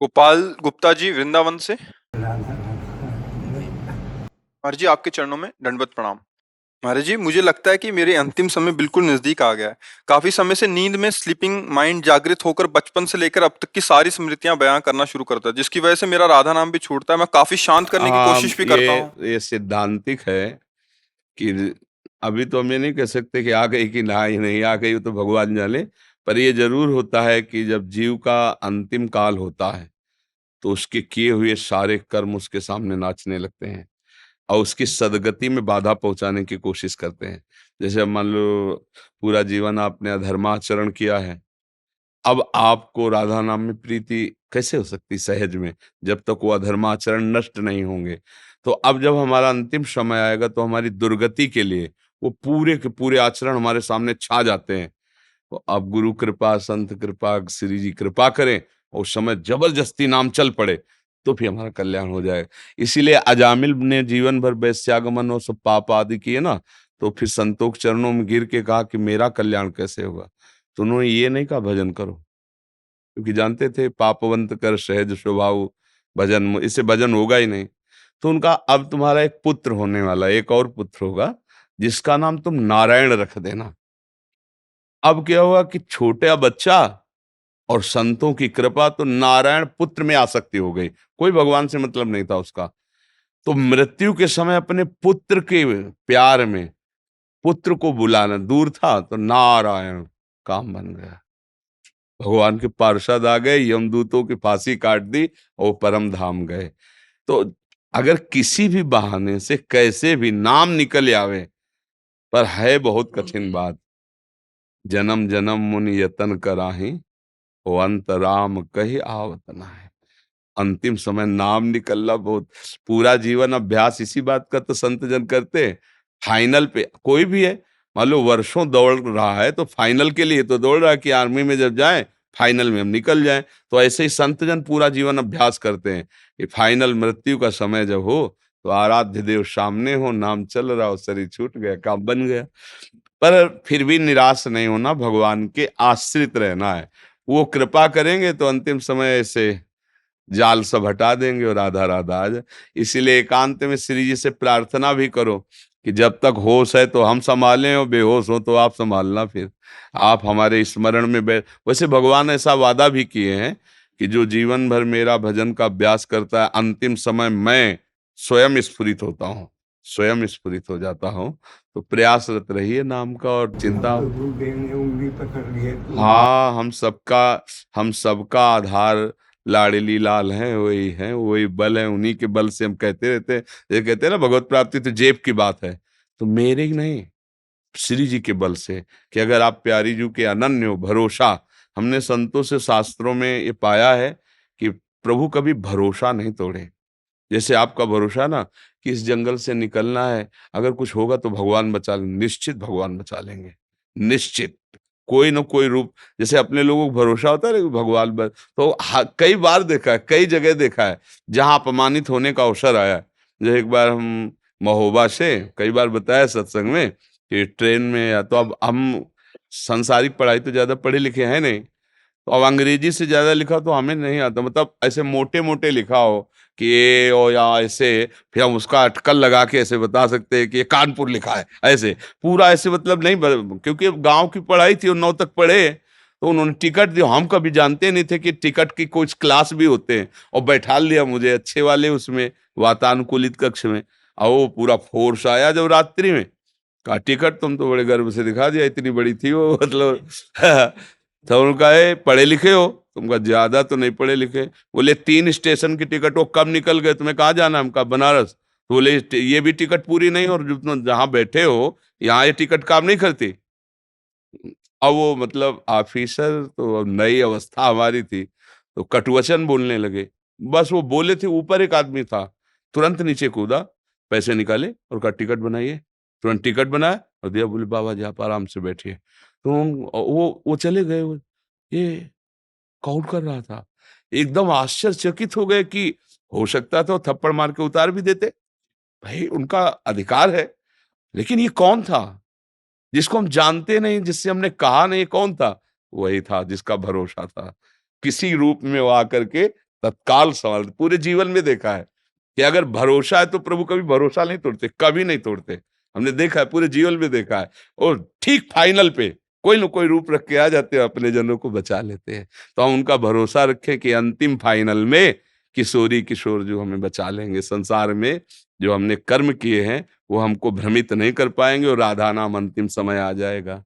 गोपाल गुप्ता जी वृंदावन से। राधा महाराज जी आपके चरणों में दंडवत प्रणाम। महाराज जी मुझे लगता है कि मेरे अंतिम समय बिल्कुल नजदीक आ गया है। काफी समय से नींद में स्लीपिंग माइंड जागृत होकर बचपन से लेकर अब तक की सारी स्मृतियां बयां करना शुरू करता है, जिसकी वजह से मेरा राधा नाम भी छूटता है। मैं काफी शांत करने की हाँ, कोशिश भी करता ये हूँ। ये सिद्धांतिक है कि अभी तो हम ये नहीं कह सकते कि आ गई कि ना ही नहीं आ गई, वो तो भगवान जाने। पर ये जरूर होता है कि जब जीव का अंतिम काल होता है तो उसके किए हुए सारे कर्म उसके सामने नाचने लगते हैं और उसकी सदगति में बाधा पहुंचाने की कोशिश करते हैं। जैसे अब मान लो पूरा जीवन आपने अधर्माचरण किया है, अब आपको राधा नाम में प्रीति कैसे हो सकती सहज में, जब तक वो अधर्माचरण नष्ट नहीं होंगे। तो अब जब हमारा अंतिम समय आएगा तो हमारी दुर्गति के लिए वो पूरे के पूरे आचरण हमारे सामने छा जाते हैं। तो अब गुरु कृपा, संत कृपा, श्री जी कृपा करें और उस समय जबरदस्ती नाम चल पड़े तो भी हमारा कल्याण हो जाएगा। इसीलिए अजामिल ने जीवन भर वैश्यागमन और सब पाप आदि किए ना, तो फिर संतों के चरणों में गिर के कहा कि मेरा कल्याण कैसे होगा। तो उन्होंने ये नहीं कहा भजन करो, क्योंकि जानते थे पापवंत कर सहज स्वभाव भजन, इससे भजन होगा ही नहीं। तो उनका अब तुम्हारा एक पुत्र होने वाला, एक और पुत्र होगा जिसका नाम तुम नारायण रख देना। अब क्या हुआ कि छोटा बच्चा और संतों की कृपा, तो नारायण पुत्र में आसक्ति हो गई, कोई भगवान से मतलब नहीं था उसका। तो मृत्यु के समय अपने पुत्र के प्यार में पुत्र को बुलाना दूर था, तो नारायण काम बन गया। भगवान के पार्षद आ गए, यमदूतों की फांसी काट दी और परम धाम गए। तो अगर किसी भी बहाने से कैसे भी नाम निकल आवे, पर है बहुत कठिन बात। जन्म जन्म मुनि यतन कराही, हो अंत राम कही आवत नाहि। अंतिम समय नाम निकलना बहुत, पूरा जीवन अभ्यास इसी बात का तो संत जन करते हैं। फाइनल पे कोई भी है, मान लो वर्षों दौड़ रहा है तो फाइनल के लिए तो दौड़ रहा है कि आर्मी में जब जाए फाइनल में हम निकल जाएं। तो ऐसे ही संत जन पूरा जीवन अभ्यास करते हैं कि फाइनल मृत्यु का समय जब हो तो आराध्य देव सामने हो, नाम चल रहा हो, शरीर छूट गया, काम बन गया। पर फिर भी निराश नहीं होना, भगवान के आश्रित रहना है। वो कृपा करेंगे तो अंतिम समय ऐसे जाल सब हटा देंगे और राधा राधा आ जाए। इसीलिए एकांत में श्री जी से प्रार्थना भी करो कि जब तक होश है तो हम संभालें और बेहोश हो तो आप संभालना। फिर आप हमारे स्मरण में वैसे भगवान ऐसा वादा भी किए हैं कि जो जीवन भर मेरा भजन का अभ्यास करता है, अंतिम समय मैं स्वयं स्फुरित होता हूँ, स्वयं स्फुरित हो जाता हूँ। तो प्रयासरत रहिए नाम का और चिंता। तो गुरुदेव ने उंगली पकड़ ली है तो हाँ, हम सबका आधार लाडली लाल हैं, वही हैं, वही बल है, उन्हीं के बल से हम कहते रहते हैं। ये कहते हैं ना भगवत प्राप्ति तो जेब की बात है, तो मेरे ही नहीं, श्री जी के बल से। कि अगर आप प्यारी जू के अनन्य हो, भरोसा, हमने संतों से शास्त्रों में ये पाया है कि प्रभु कभी भरोसा नहीं तोड़े। जैसे आपका भरोसा ना कि इस जंगल से निकलना है, अगर कुछ होगा तो भगवान बचा लेंगे, निश्चित भगवान बचा लेंगे, निश्चित। कोई न कोई रूप, जैसे अपने लोगों को भरोसा होता है ना कि भगवान तो कई बार देखा है, कई जगह देखा है जहां अपमानित होने का अवसर आया है। जैसे एक बार हम महोबा से, कई बार बताया सत्संग में कि ट्रेन में, या तो अब हम संसारिक पढ़ाई तो ज्यादा पढ़े लिखे हैं नहीं, तो अब अंग्रेजी से ज्यादा लिखा तो हमें नहीं आता, मतलब ऐसे मोटे मोटे लिखा हो कि ये और या ऐसे, फिर हम उसका अटकल लगा के ऐसे बता सकते हैं कि ये कानपुर लिखा है, ऐसे पूरा ऐसे मतलब नहीं क्योंकि गांव की पढ़ाई थी और 9 तक पढ़े। तो उन्होंने टिकट दिया, हम कभी जानते नहीं थे कि टिकट की कुछ क्लास भी होते हैं, और बैठा लिया मुझे अच्छे वाले उसमें वातानुकूलित कक्ष में। और वो पूरा फोर्स आया जब रात्रि में, कहा टिकट, तुम तो बड़े गर्व से दिखा दिया, इतनी बड़ी थी वो मतलब तो उनका है पढ़े लिखे हो, तुमका ज्यादा तो नहीं पढ़े लिखे। बोले 3 स्टेशन की टिकट, वो कब निकल गए, तुम्हें कहाँ जाना है? हमका बनारस। तो बोले ये भी टिकट पूरी नहीं, और जो तुम जहाँ बैठे हो यहाँ ये टिकट काम नहीं करती। अब वो मतलब ऑफिसर, तो अब नई अवस्था हमारी थी, तो कटुवचन बोलने लगे। बस वो बोले थे, ऊपर एक आदमी था, तुरंत नीचे कूदा, पैसे निकाले और कहा टिकट बनाइए। तुरंत टिकट बनाया और दिया, बोले बाबा जी आप आराम से बैठिए। तो वो चले गए। ये कौन कर रहा था? एकदम आश्चर्यचकित हो गए कि हो सकता था वो थप्पड़ मार के उतार भी देते, भाई उनका अधिकार है। लेकिन ये कौन था जिसको हम जानते नहीं, जिससे हमने कहा नहीं, कौन था? वही था जिसका भरोसा था, किसी रूप में वो आकर के तत्काल संभाल, पूरे जीवन में देखा है कि अगर भरोसा है तो प्रभु कभी भरोसा नहीं तोड़ते, कभी नहीं तोड़ते। हमने देखा है, पूरे जीवन में देखा है। और ठीक फाइनल पे कोई न कोई रूप रख के आ जाते हैं, अपने जनों को बचा लेते हैं। तो हम उनका भरोसा रखें कि अंतिम फाइनल में किशोरी किशोर जो हमें बचा लेंगे। संसार में जो हमने कर्म किए हैं वो हमको भ्रमित नहीं कर पाएंगे, और राधा नाम अंतिम समय आ जाएगा।